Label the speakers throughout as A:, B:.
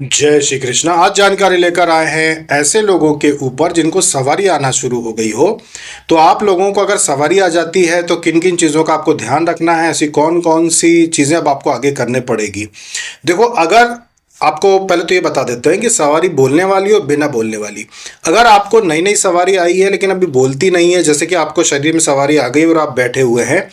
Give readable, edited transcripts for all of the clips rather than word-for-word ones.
A: जय श्री कृष्णा। आज जानकारी लेकर आए हैं ऐसे लोगों के ऊपर जिनको सवारी आना शुरू हो गई हो। तो आप लोगों को अगर सवारी आ जाती है तो किन किन चीज़ों का आपको ध्यान रखना है, ऐसी कौन कौन सी चीज़ें अब आपको आगे करने पड़ेगी। देखो, अगर आपको पहले तो ये बता देते हैं कि सवारी बोलने वाली और बिना बोलने वाली। अगर आपको नई नई सवारी आई है लेकिन अभी बोलती नहीं है, जैसे कि आपको शरीर में सवारी आ गई और आप बैठे हुए हैं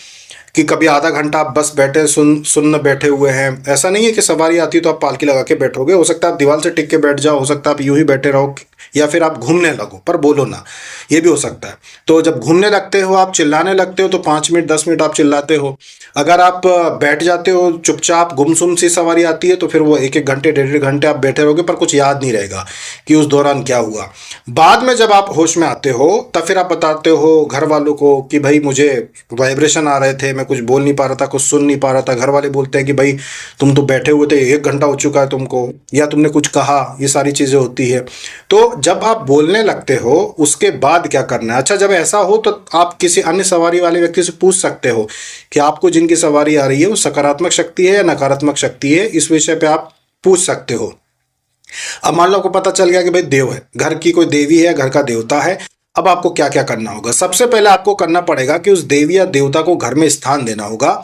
A: कि कभी आधा घंटा आप बस बैठे सुन बैठे हुए हैं। ऐसा नहीं है कि सवारी आती तो आप पालकी लगा के बैठोगे, हो सकता है आप दीवार से टिक के बैठ जाओ, हो सकता है आप यूं ही बैठे रहो या फिर आप घूमने लगो पर बोलो ना, ये भी हो सकता है। तो जब घूमने लगते हो, आप चिल्लाने लगते हो तो 5 मिनट 10 मिनट आप चिल्लाते हो। अगर आप बैठ जाते हो चुपचाप, गुमसुम सी सवारी आती है तो फिर वो एक एक घंटे डेढ़ डेढ़ घंटे आप बैठे रहोगे पर कुछ याद नहीं रहेगा कि उस दौरान क्या हुआ। बाद में जब आप होश में आते हो तब फिर आप बताते हो घर वालों को कि भाई मुझे वाइब्रेशन आ रहे थे, मैं कुछ बोल नहीं पा रहा था, कुछ सुन नहीं पा रहा था। घर वाले बोलते हैं कि भाई तुम तो बैठे हुए थे, 1 घंटा हो चुका है तुमको, या तुमने कुछ कहा। ये सारी चीज़ें होती है। तो जब आप बोलने लगते हो उसके बाद क्या करना है। अच्छा, जब ऐसा हो तो आप किसी अन्य सवारी वाले व्यक्ति से पूछ सकते हो कि आपको जिनकी सवारी आ रही है वो सकारात्मक शक्ति है या नकारात्मक शक्ति है। इस विषय पे आप पूछ सकते हो। अब मान लो आपको पता चल गया कि भाई देव है, घर की कोई देवी है, घर का देवता है। अब आपको क्या क्या करना होगा। सबसे पहले आपको करना पड़ेगा कि उस देवी या देवता को घर में स्थान देना होगा।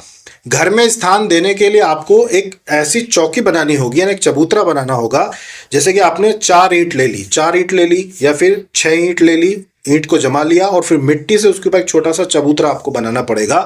A: घर में स्थान देने के लिए आपको एक ऐसी चौकी बनानी होगी, यानी एक चबूतरा बनाना होगा। जैसे कि आपने 4 ईंट ले ली, 4 ईंट ले ली या फिर 6 ईंट ले ली, ईंट को जमा लिया और फिर मिट्टी से उसके ऊपर एक छोटा सा चबूतरा आपको बनाना पड़ेगा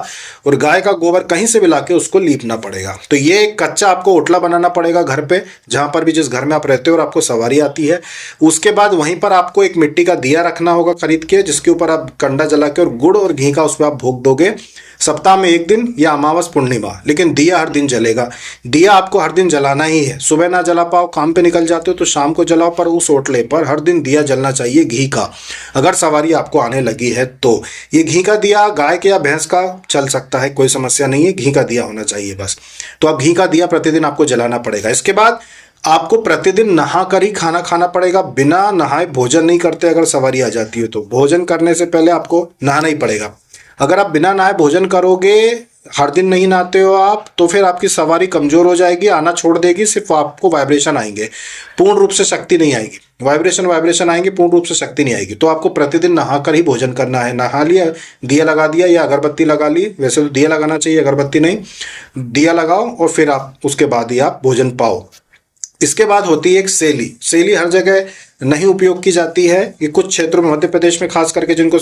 A: और गाय का गोबर कहीं से भी लाके उसको लीपना पड़ेगा। तो ये एक कच्चा आपको ओटला बनाना पड़ेगा घर पे, जहां पर भी जिस घर में आप रहते हो और आपको सवारी आती है। उसके बाद वहीं पर आपको एक मिट्टी का दिया रखना होगा खरीद के, जिसके ऊपर आप कंडा जला के और गुड़ और घी का उस पर आप भोग दोगे। सप्ताह में 1 दिन या अमावस पूर्णिमा, लेकिन दिया हर दिन जलेगा। दिया आपको हर दिन जलाना ही है। सुबह ना जला पाओ, काम पे निकल जाते हो तो शाम को जलाओ, पर उस ओटले पर हर दिन दिया जलना चाहिए घी का। अगर सवारी आपको आने लगी है तो ये घी का दिया गाय के या भैंस का चल सकता है, कोई समस्या नहीं है, घी का दिया होना चाहिए बस। तो अब घी का दिया प्रतिदिन आपको जलाना पड़ेगा। इसके बाद आपको प्रतिदिन नहा कर ही खाना खाना पड़ेगा। बिना नहाए भोजन नहीं करते। अगर सवारी आ जाती है तो भोजन करने से पहले आपको नहाना ही पड़ेगा। अगर आप बिना नहाए भोजन करोगे, हर दिन नहीं नहाते हो आप, तो फिर आपकी सवारी कमजोर हो जाएगी, आना छोड़ देगी। सिर्फ आपको वाइब्रेशन आएंगे, पूर्ण रूप से शक्ति नहीं आएगी। वाइब्रेशन आएंगे, पूर्ण रूप से शक्ति नहीं आएगी। तो आपको प्रतिदिन नहा कर ही भोजन करना है। नहा लिया, दिया लगा दिया या अगरबत्ती लगा ली, वैसे तो दिया लगाना चाहिए, अगरबत्ती नहीं। दिया लगाओ और फिर आप उसके बाद ही आप भोजन पाओ। इसके बाद होती है एक सेली। सेली हर जगह नहीं उपयोग की जाती है। ये कुछ क्षेत्रों में, मध्य प्रदेश में खास करके जिनको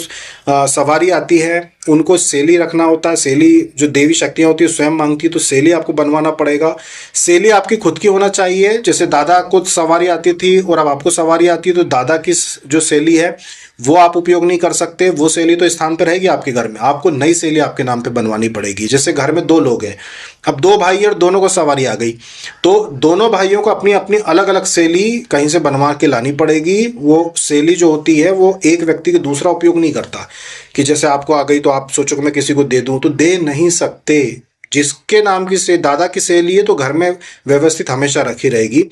A: सवारी आती है उनको सेली रखना होता है। सेली जो देवी शक्तियाँ होती है स्वयं मांगती है, तो सेली आपको बनवाना पड़ेगा। सेली आपकी खुद की होना चाहिए। जैसे दादा को सवारी आती थी और अब आपको सवारी आती है तो दादा की जो सेली है वो आप उपयोग नहीं कर सकते। वो सेली तो स्थान पर रहेगी आपके घर में, आपको नई सेली आपके नाम पे बनवानी पड़ेगी। जैसे घर में 2 लोग हैं, अब 2 भाई और दोनों को सवारी आ गई, तो दोनों भाइयों को अपनी अपनी अलग अलग सेली कहीं से बनवा के लानी पड़ेगी। वो सेली जो होती है वो एक व्यक्ति के दूसरा उपयोग नहीं करता कि जैसे आपको आ गई तो आप सोचो कि मैं किसी को दे दूं, तो दे नहीं सकते। जिसके नाम की से दादा की सेली है तो घर में व्यवस्थित हमेशा रखी रहेगी।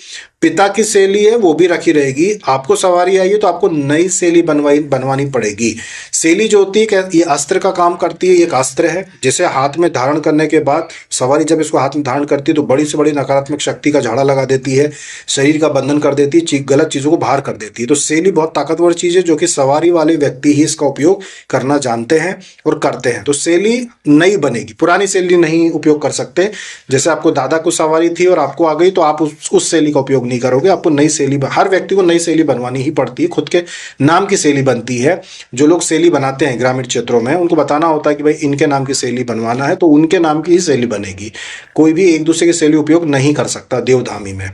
A: पिता की सेली है वो भी रखी रहेगी। आपको सवारी आई है तो आपको नई सेली बनवानी पड़ेगी। सेली जो होती है ये अस्त्र का काम करती है। ये एक अस्त्र है जिसे हाथ में धारण करने के बाद सवारी जब इसको हाथ में धारण करती है तो बड़ी से बड़ी नकारात्मक शक्ति का झाड़ा लगा देती है, शरीर का बंधन कर देती है, गलत चीजों को बाहर कर देती है। तो सेली बहुत ताकतवर चीज है जो कि सवारी वाले व्यक्ति ही इसका उपयोग करना जानते हैं और करते हैं। तो सेली नई बनेगी, पुरानी सेली नहीं उपयोग कर सकते। जैसे आपको दादा को सवारी थी और आपको आ गई तो आप उस सेली का उपयोग नहीं करोगे। आपको नई सेली, हर व्यक्ति को नई सेली बनवानी ही पड़ती है। खुद के नाम की सेली बनती है। जो लोग सेली बनाते हैं ग्रामीण क्षेत्रों में उनको बताना होता है कि भाई इनके नाम की सेली बनवाना है, तो उनके नाम की ही सेली बनेगी। कोई भी एक दूसरे की सेली उपयोग नहीं कर सकता देवधामी में।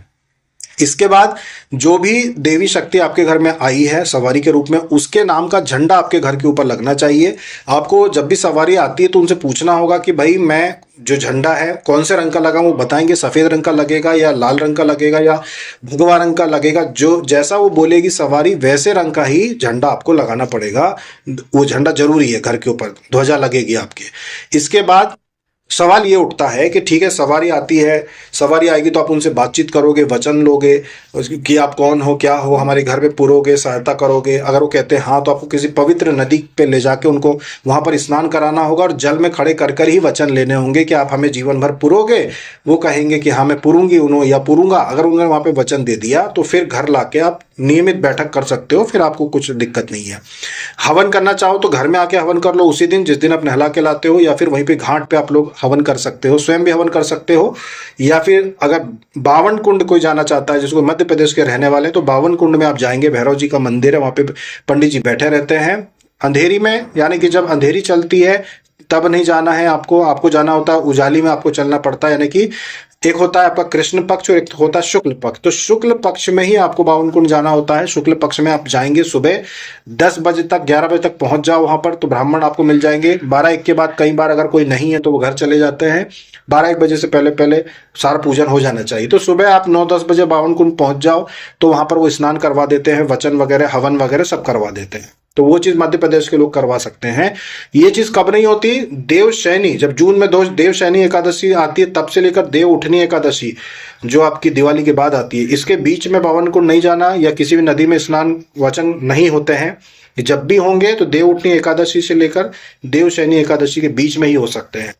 A: इसके बाद जो भी देवी शक्ति आपके घर में आई है सवारी के रूप में, उसके नाम का झंडा आपके घर के ऊपर लगना चाहिए। आपको जब भी सवारी आती है तो उनसे पूछना होगा कि भाई मैं जो झंडा है कौन से रंग का लगा, वो बताएंगे। सफेद रंग का लगेगा या लाल रंग का लगेगा या भगवा रंग का लगेगा, जो जैसा वो बोलेगी सवारी वैसे रंग का ही झंडा आपको लगाना पड़ेगा। वो झंडा जरूरी है, घर के ऊपर ध्वजा लगेगी आपके। इसके बाद सवाल ये उठता है कि ठीक है, सवारी आती है, सवारी आएगी तो आप उनसे बातचीत करोगे, वचन लोगे कि आप कौन हो, क्या हो, हमारे घर में पुरोगे, सहायता करोगे। अगर वो कहते हैं हाँ, तो आपको किसी पवित्र नदी पे ले जाके उनको वहां पर स्नान कराना होगा और जल में खड़े कर कर ही वचन लेने होंगे कि आप हमें जीवन भर पुरोगे। वो कहेंगे कि हाँ मैं पुरूंगी उन्होंने या पुरूंगा। अगर उन्होंने वहां पे वचन दे दिया तो फिर घर लाके आप नियमित बैठक कर सकते हो, फिर आपको कुछ दिक्कत नहीं है। हवन करना चाहो तो घर में आके हवन कर लो उसी दिन जिस दिन आप नहला के लाते हो, या फिर वहीं पे घाट पे आप लोग हवन कर सकते हो, स्वयं भी हवन कर सकते हो। या फिर अगर बावन कुंड कोई जाना चाहता है, जिसको मध्य प्रदेश के रहने वाले हैं, तो बावन कुंड में आप जाएंगे, भैरव जी का मंदिर है, वहां पे पंडित जी बैठे रहते हैं अंधेरी में, यानी कि जब अंधेरी चलती है तब नहीं जाना है आपको, आपको जाना होता है उजाली में, आपको चलना पड़ता है। यानी कि एक होता है आपका कृष्ण पक्ष और एक होता है शुक्ल पक्ष। तो शुक्ल पक्ष में ही आपको बावन कुंड जाना होता है। शुक्ल पक्ष में आप जाएंगे सुबह 10 बजे तक, 11 बजे तक पहुंच जाओ वहां पर, तो ब्राह्मण आपको मिल जाएंगे। 12-1 के बाद कई बार अगर कोई नहीं है तो वो घर चले जाते हैं। 12-1 बजे से पहले पहले सारा पूजन हो जाना चाहिए। तो सुबह आप 9-10 बजे बावन कुंड पहुंच जाओ, तो वहां पर वो स्नान करवा देते हैं, वचन वगैरह हवन वगैरह सब करवा देते हैं। तो वो चीज मध्य प्रदेश के लोग करवा सकते हैं। ये चीज कब नहीं होती? देवशैनी, जब जून में देवशैनी एकादशी आती है तब से लेकर देव उठनी एकादशी जो आपकी दिवाली के बाद आती है, इसके बीच में बावन कुंड नहीं जाना या किसी भी नदी में स्नान वचन नहीं होते हैं। जब भी होंगे तो देव उठनी एकादशी से लेकर देवशैनी एकादशी के बीच में ही हो सकते हैं।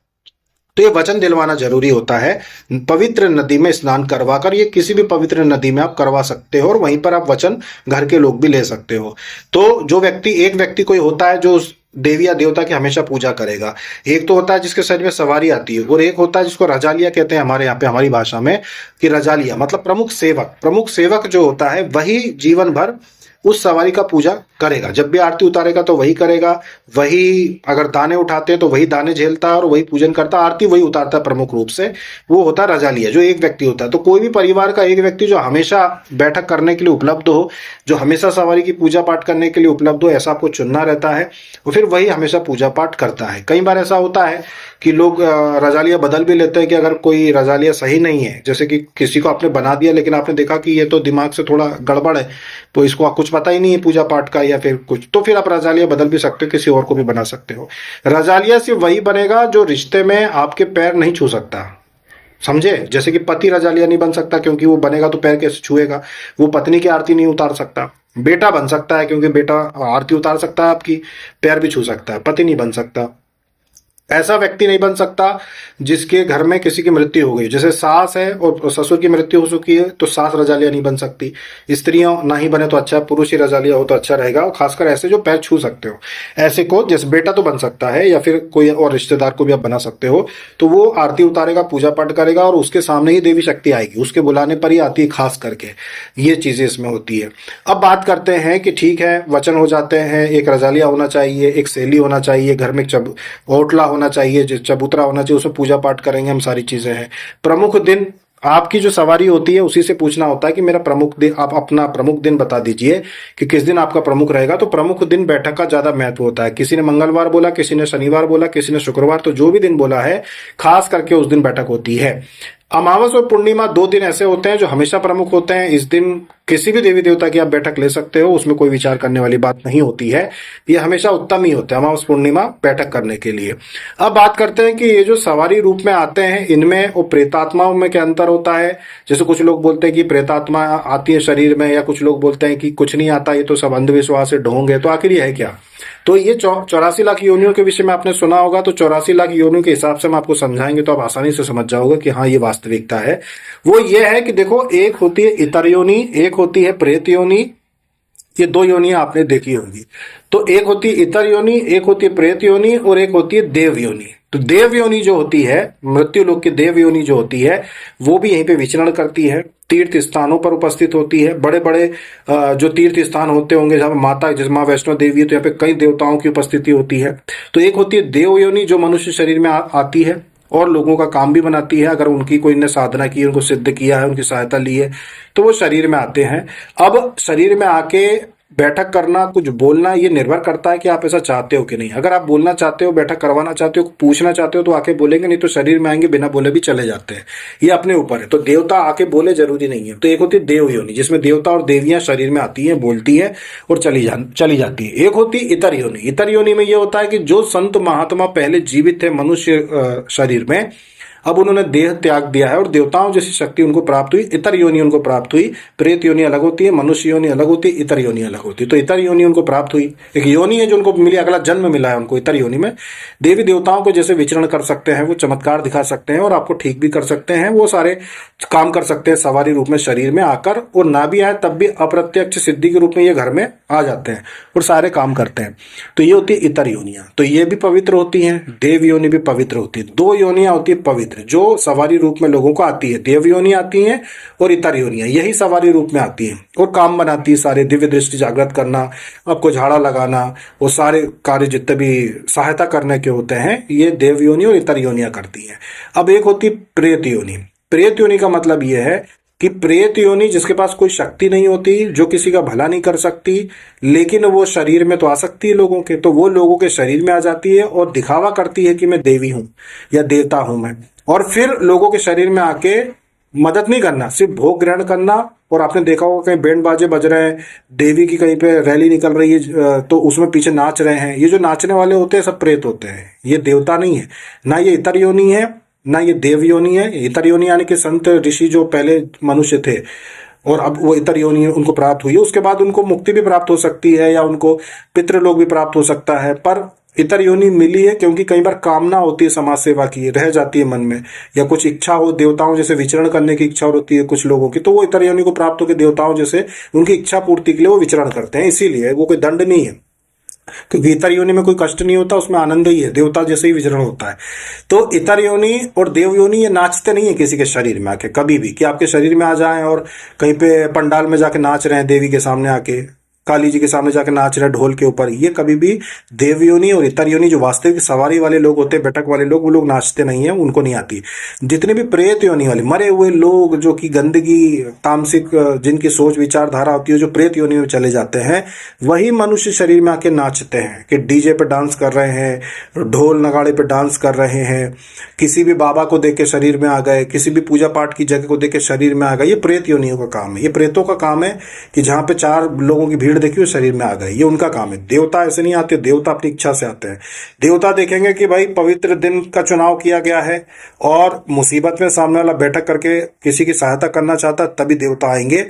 A: तो ये वचन दिलवाना जरूरी होता है। पवित्र नदी में स्नान करवाकर, ये किसी भी पवित्र नदी में आप करवा सकते हो और वहीं पर आप वचन घर के लोग भी ले सकते हो। तो जो व्यक्ति, एक व्यक्ति कोई होता है जो उस देवी या देवता की हमेशा पूजा करेगा। एक तो होता है जिसके शरीर में सवारी आती है, और एक होता है जिसको रजालिया कहते हैं हमारे यहाँ पे, हमारी भाषा में, कि रजालिया मतलब प्रमुख सेवक। प्रमुख सेवक जो होता है वही जीवन भर उस सवारी का पूजा करेगा। जब भी आरती उतारेगा तो वही करेगा, वही अगर दाने उठाते हैं तो वही दाने झेलता है और वही पूजन करता है, आरती वही उतारता है प्रमुख रूप से। वो होता है रजालिया, जो एक व्यक्ति होता है। तो कोई भी परिवार का एक व्यक्ति जो हमेशा बैठक करने के लिए उपलब्ध हो, जो हमेशा सवारी की पूजा पाठ करने के लिए उपलब्ध हो, ऐसा आपको चुनना रहता है और फिर वही हमेशा पूजा पाठ करता है। कई बार ऐसा होता है कि लोग रजालिया बदल भी लेते हैं कि अगर कोई रजालिया सही नहीं है, जैसे कि किसी को आपने बना दिया लेकिन आपने देखा कि ये तो दिमाग से थोड़ा गड़बड़ है, तो इसको कुछ पता ही नहीं है पूजा पाठ का या फिर कुछ, तो फिर आप रजालिया बदल भी सकते हो, किसी और को भी बना सकते हो। रजालिया सिर्फ वही बनेगा जो रिश्ते में आपके पैर नहीं छू सकता, समझे? जैसे कि पति रजालिया नहीं बन सकता क्योंकि वो बनेगा तो पैर कैसे छुएगा। वो पत्नी की आरती नहीं उतार सकता। बेटा बन सकता है क्योंकि बेटा आरती उतार सकता है आपकी, पैर भी छू सकता है, पति नहीं बन सकता। ऐसा व्यक्ति नहीं बन सकता जिसके घर में किसी की मृत्यु हो गई, जैसे सास है और ससुर की मृत्यु हो चुकी है तो सास रजालिया नहीं बन सकती। स्त्रियां ना ही बने तो अच्छा, पुरुष ही रजालिया हो तो अच्छा रहेगा। और खासकर ऐसे जो पैर छू सकते हो, ऐसे को, जैसे बेटा तो बन सकता है या फिर कोई और रिश्तेदार को भी आप बना सकते हो। तो वो आरती उतारेगा, पूजा पाठ करेगा और उसके सामने ही देवी शक्ति आएगी, उसके बुलाने पर ही आती है खास करके। ये चीजें इसमें होती है। अब बात करते हैं कि ठीक है, वचन हो जाते हैं, एक रजालिया होना चाहिए, एक सेली होना चाहिए, घर में एक ओटला होना चाहिए, चबूतरा होना चाहिए, उसमें पूजा पाठ करेंगे हम, सारी चीजें हैं। प्रमुख दिन आपकी जो सवारी होती है उसी से पूछना होता है कि मेरा प्रमुख दिन, आप अपना प्रमुख दिन बता दीजिए कि किस दिन आपका प्रमुख रहेगा। तो प्रमुख दिन बैठक का ज्यादा महत्व होता है। किसी ने मंगलवार बोला, किसी ने शनिवार बोला, किसी ने शुक्रवार, तो जो भी दिन बोला है खास करके उस दिन बैठक होती है। अमावस और पूर्णिमा 2 दिन ऐसे होते हैं जो हमेशा प्रमुख होते हैं। इस दिन किसी भी देवी देवता की आप बैठक ले सकते हो, उसमें कोई विचार करने वाली बात नहीं होती है। ये हमेशा उत्तम ही होते हैं अमावस पूर्णिमा बैठक करने के लिए। अब बात करते हैं कि ये जो सवारी रूप में आते हैं, इनमें और प्रेतात्माओं में क्या अंतर होता है। जैसे कुछ लोग बोलते हैं कि प्रेतात्मा आती है शरीर में, या कुछ लोग बोलते हैं कि कुछ नहीं आता, ये तो सब अंधविश्वास है, ढोंग है। तो आखिर ये है क्या? तो ये 84 लाख योनियों के विषय में आपने सुना होगा। तो 84 लाख योनियों के हिसाब से हम आपको समझाएंगे तो आप आसानी से समझ जाओगे कि हाँ ये वास्तविकता है। वो ये है कि देखो, एक होती है इतर योनि, एक होती है प्रेत योनि। ये 2 योनियां आपने देखी होंगी। तो एक होती है इतर योनि, एक होती है प्रेत योनि और एक होती है देव योनि। तो देव योनि जो होती है, मृत्यु लोक की देव योनि जो होती है, वो भी यहीं पे विचरण करती है, तीर्थ स्थानों पर उपस्थित होती है। बड़े बड़े जो तीर्थ स्थान होते होंगे जहां माता, जैसे माँ वैष्णो देवी है, तो यहाँ पे कई देवताओं की उपस्थिति होती है। तो एक होती है देव योनि जो मनुष्य शरीर में आती है और लोगों का काम भी बनाती है। अगर उनकी कोई ने साधना की, उनको सिद्ध किया है, उनकी सहायता ली है, तो वो शरीर में आते हैं। अब शरीर में आके बैठक करना, कुछ बोलना, ये निर्भर करता है कि आप ऐसा चाहते हो कि नहीं। अगर आप बोलना चाहते हो, बैठक करवाना चाहते हो, पूछना चाहते हो तो आके बोलेंगे, नहीं तो शरीर में आएंगे बिना बोले भी चले जाते हैं। ये अपने ऊपर है। तो देवता आके बोले जरूरी नहीं है। तो एक होती है देव योनि, जिसमें देवता और देवियां शरीर में आती हैं, बोलती है और चली जाती है। एक होती इतर योनि। इतर योनि में ये होता है कि जो संत महात्मा पहले जीवित थे मनुष्य शरीर में, अब उन्होंने देह त्याग दिया है और देवताओं जैसी शक्ति उनको प्राप्त हुई, इतर योनि उनको प्राप्त हुई। प्रेत योनि अलग होती है, मनुष्य योनि अलग होती है, इतर योनि अलग होती है। तो इतर योनि उनको प्राप्त हुई, एक योनि है जो उनको मिली, अगला जन्म मिला है उनको इतर योनि में। देवी देवताओं को जैसे विचरण कर सकते हैं, वो चमत्कार दिखा सकते हैं और आपको ठीक भी कर सकते हैं, वो सारे काम कर सकते हैं सवारी रूप में शरीर में आकर, और ना भी आए तब भी अप्रत्यक्ष सिद्धि के रूप में ये घर में आ जाते हैं और सारे काम करते हैं। तो ये होती है इतर योनियां। तो ये भी पवित्र होती हैं, देव योनि भी पवित्र होती है। दो योनियां होती है पवित्र जो सवारी रूप में लोगों को आती है, देव योनि आती है और इतर योनियां, यही सवारी रूप में आती है और काम बनाती है सारे, दिव्य दृष्टि जागृत करना, आपको झाड़ा लगाना, वो सारे कार्य जितने भी सहायता करने के होते हैं, ये देव योनि और इतर योनियां करती हैं। अब एक होती प्रेत योनि। प्रेत योनि का मतलब ये है कि प्रेत योनि जिसके पास कोई शक्ति नहीं होती, जो किसी का भला नहीं कर सकती, लेकिन वो शरीर में तो आ सकती है लोगों के, तो वो लोगों के शरीर में आ जाती है और दिखावा करती है कि मैं देवी हूं या देवता हूं मैं, और फिर लोगों के शरीर में आके मदद नहीं करना, सिर्फ भोग ग्रहण करना। और आपने देखा होगा कहीं बैंड बाजे बज रहे हैं, देवी की कहीं पे रैली निकल रही है तो उसमें पीछे नाच रहे हैं, ये जो नाचने वाले होते हैं सब प्रेत होते हैं, ये देवता नहीं है। ना ये इतर योनि है, ना ये देव योनि है। इतर योनि यानी कि संत ऋषि जो पहले मनुष्य थे और अब वो इतर योनि उनको प्राप्त हुई है, उसके बाद उनको मुक्ति भी प्राप्त हो सकती है या उनको पितृलोक भी प्राप्त हो सकता है। पर इतर योनि मिली है क्योंकि कई बार कामना होती है समाज सेवा की, रह जाती है मन में, या कुछ इच्छा हो, देवताओं जैसे विचरण करने की इच्छा होती है कुछ लोगों की, तो वो इतर योनि को प्राप्त होकर देवताओं जैसे उनकी इच्छा पूर्ति के लिए वो विचरण करते हैं। इसीलिए वो कोई दंड नहीं है, क्योंकि इतर योनि में कोई कष्ट नहीं होता, उसमें आनंद ही है, देवता जैसे ही विचरण होता है। तो इतर योनि और देव योनि ये नाचते नहीं है किसी के शरीर में आके कभी भी, कि आपके शरीर में आ जाएं और कहीं पे पंडाल में जाके नाच रहे हैं, देवी के सामने आके, काली जी के सामने जाके नाच रहे ढोल के ऊपर, ये कभी भी देव योनि और इतर योनि जो वास्तविक सवारी वाले लोग होते हैं, बैठक वाले लोग, वो लोग नाचते नहीं है, उनको नहीं आती। जितने भी प्रेत योनि वाले मरे हुए लोग जो कि गंदगी तामसिक जिनकी सोच विचारधारा होती है, जो प्रेत योनि में चले जाते हैं, वही मनुष्य शरीर में आके नाचते हैं कि डीजे पे डांस कर रहे हैं, ढोल नगाड़े पे डांस कर रहे हैं, किसी भी बाबा को देख के शरीर में आ गए, किसी भी पूजा पाठ की जगह को देख के शरीर में आ गए। ये प्रेत योनियों का काम है, ये प्रेतों का काम है कि जहाँ पे 4 लोगों की भीड़ देखिए शरीर में आ गए, ये उनका काम है। देवता ऐसे नहीं आते, देवता अपनी इच्छा से आते हैं। देवता देखेंगे कि भाई पवित्र दिन का चुनाव किया गया है और मुसीबत में सामने वाला बैठक करके किसी की सहायता करना चाहता, तभी देवता आएंगे,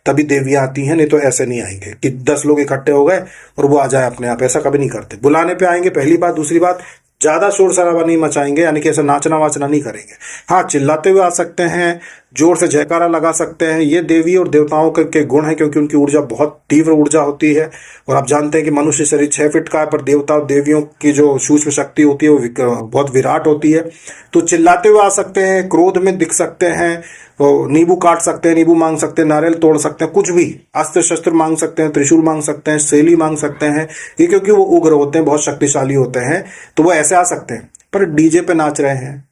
A: तभी देवियां आती हैं, नहीं तो ऐसे नहीं आएंगे कि 10 लोग इकट्ठे हो गए और वो आ जाए अपने आप, ऐसा कभी नहीं करते। बुलाने पे आएंगे पहली बात, दूसरी बात ज्यादा शोर शराबा नहीं मचाएंगे, यानी कि ऐसा नाचना वाचना नहीं करेंगे। हाँ, चिल्लाते हुए आ सकते हैं, जोर से जयकारा लगा सकते हैं, ये देवी और देवताओं के गुण हैं, क्योंकि उनकी ऊर्जा बहुत तीव्र ऊर्जा होती है। और आप जानते हैं कि मनुष्य शरीर 6 फीट का है, पर देवता और देवियों की जो सूक्ष्म शक्ति होती है वो बहुत विराट होती है। तो चिल्लाते हुए आ सकते हैं, क्रोध में दिख सकते हैं, तो नींबू काट सकते हैं, नींबू मांग सकते हैं, नारियल तोड़ सकते हैं, कुछ भी अस्त्र शस्त्र मांग सकते हैं, त्रिशूल मांग सकते हैं, शैली मांग सकते हैं, ये क्योंकि वो उग्र होते हैं, बहुत शक्तिशाली होते हैं, तो वो ऐसे आ सकते हैं। पर डीजे पे नाच रहे हैं,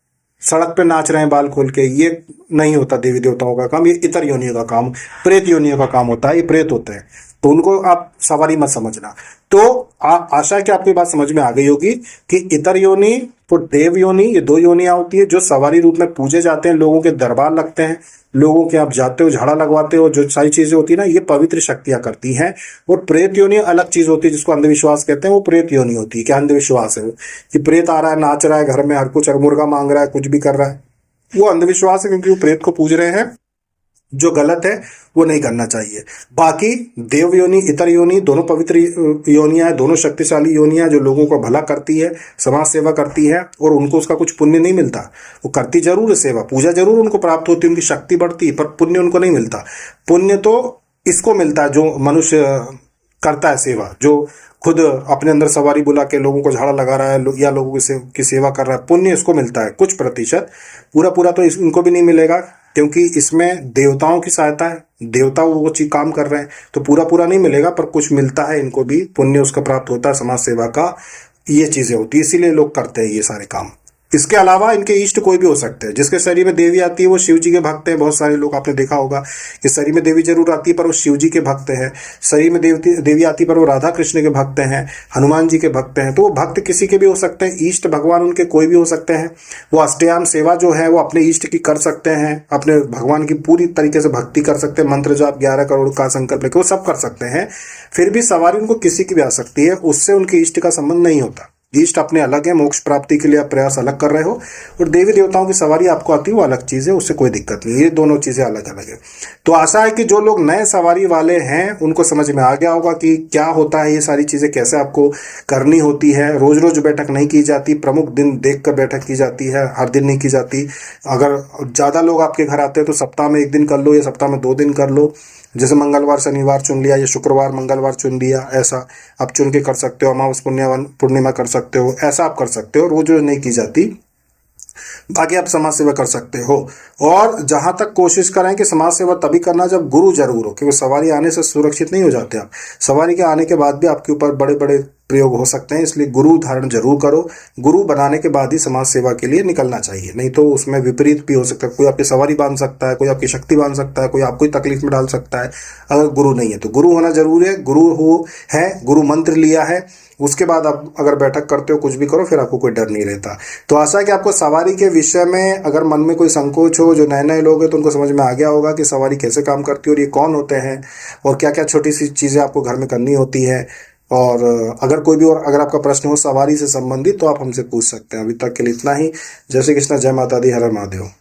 A: सड़क पे नाच रहे हैं बाल खोल के, ये नहीं होता देवी देवताओं का काम, ये इतर योनियों का काम, प्रेत योनियों का काम होता है, ये प्रेत होते हैं, तो उनको आप सवारी मत समझना। तो आशा है कि आपकी बात समझ में आ गई होगी कि इतर योनि और देव योनि, ये 2 योनियां होती है जो सवारी रूप में पूजे जाते हैं, लोगों के दरबार लगते हैं, लोगों के आप जाते हो, झाड़ा लगवाते हो, जो सारी चीजें होती है ना, ये पवित्र शक्तियां करती हैं। और प्रेत योनि अलग चीज होती है, जिसको अंधविश्वास कहते हैं, वो प्रेत योनि होती है। क्या अंधविश्वास है कि प्रेत आ रहा है, नाच रहा है घर में, हर कुछ मुर्गा मांग रहा है, कुछ भी कर रहा है, वो अंधविश्वास है, क्योंकि वो प्रेत को पूज रहे हैं, जो गलत है वो नहीं करना चाहिए। बाकी देव योनि इतर योनि दोनों पवित्र योनियां हैं, दोनों शक्तिशाली योनियां जो लोगों को भला करती है, समाज सेवा करती है, और उनको उसका कुछ पुण्य नहीं मिलता। वो करती जरूर है सेवा, पूजा जरूर उनको प्राप्त होती है, उनकी शक्ति बढ़ती है, पर पुण्य उनको नहीं मिलता। पुण्य तो इसको मिलता है जो मनुष्य करता है सेवा, जो खुद अपने अंदर सवारी बुला के लोगों को झाड़ा लगा रहा है या लोगों की सेवा कर रहा है, पुण्य इसको मिलता है कुछ प्रतिशत, पूरा तो इनको भी नहीं मिलेगा, क्योंकि इसमें देवताओं की सहायता है, देवता वो चीज काम कर रहे हैं, तो पूरा नहीं मिलेगा, पर कुछ मिलता है इनको भी, पुण्य उसका प्राप्त होता है, समाज सेवा का, ये चीजें होती है, इसीलिए लोग करते हैं ये सारे काम। इसके अलावा इनके इष्ट कोई भी हो सकते हैं। जिसके शरीर में देवी आती है वो शिव जी के भक्त हैं। बहुत सारे लोग आपने देखा होगा कि शरीर में देवी जरूर आती है पर वो शिव जी के भक्त हैं। शरीर में देवी आती है पर वो राधा कृष्ण के भक्त हैं, हनुमान जी के भक्त हैं। तो वो भक्त किसी के भी हो सकते हैं, इष्ट भगवान उनके कोई भी हो सकते हैं। वो अष्टयाम सेवा जो है वो अपने इष्ट की कर सकते हैं, अपने भगवान की पूरी तरीके से भक्ति कर सकते हैं। मंत्र जाप 11 करोड़ का संकल्प लेकर वो सब कर सकते हैं। फिर भी सवारी उनको किसी की भी आ सकती है, उससे उनके इष्ट का संबंध नहीं होता। इष्ट अपने अलग है, मोक्ष प्राप्ति के लिए आप प्रयास अलग कर रहे हो, और देवी देवताओं की सवारी आपको आती है वो अलग चीज़ है, उससे कोई दिक्कत नहीं। ये दोनों चीज़ें अलग अलग है। तो आशा है कि जो लोग नए सवारी वाले हैं उनको समझ में आ गया होगा कि क्या होता है, ये सारी चीज़ें कैसे आपको करनी होती है। रोज रोज बैठक नहीं की जाती, प्रमुख दिन देख कर बैठक की जाती है, हर दिन नहीं की जाती। अगर ज़्यादा लोग आपके घर आते हैं तो सप्ताह में 1 दिन कर लो या सप्ताह में 2 दिन कर लो। जैसे मंगलवार शनिवार चुन लिया या शुक्रवार मंगलवार चुन लिया, ऐसा आप चुन के कर सकते हो। अमावस पूर्णिमा कर सकते हो, ऐसा आप कर सकते हो। रोज रोज नहीं की जाती। बाकी आप समाज सेवा कर सकते हो। और जहां तक कोशिश करें कि समाज सेवा तभी करना जब गुरु जरूर हो, क्योंकि सवारी आने से सुरक्षित नहीं हो जाते आप। सवारी के आने के बाद भी आपके ऊपर बड़े बड़े प्रयोग हो सकते हैं, इसलिए गुरु धारण जरूर करो। गुरु बनाने के बाद ही समाज सेवा के लिए निकलना चाहिए, नहीं तो उसमें विपरीत भी हो सकता है। कोई आपकी सवारी बांध सकता है, कोई आपकी शक्ति बांध सकता है, कोई आपको ही तकलीफ में डाल सकता है अगर गुरु नहीं है। तो गुरु होना जरूरी है। गुरु हो है, गुरु मंत्र लिया है, उसके बाद आप अगर बैठक करते हो, कुछ भी करो, फिर आपको कोई डर नहीं रहता। तो आशा है कि आपको सवारी के विषय में अगर मन में कोई संकोच हो, जो नए नए लोग हैं तो उनको समझ में आ गया होगा कि सवारी कैसे काम करती है और ये कौन होते हैं और क्या क्या छोटी सी चीज़ें आपको घर में करनी होती है। और अगर कोई भी और अगर आपका प्रश्न हो सवारी से संबंधित तो आप हमसे पूछ सकते हैं। अभी तक के लिए इतना ही। जय श्री कृष्ण, जय माता दी, हर हर महादेव।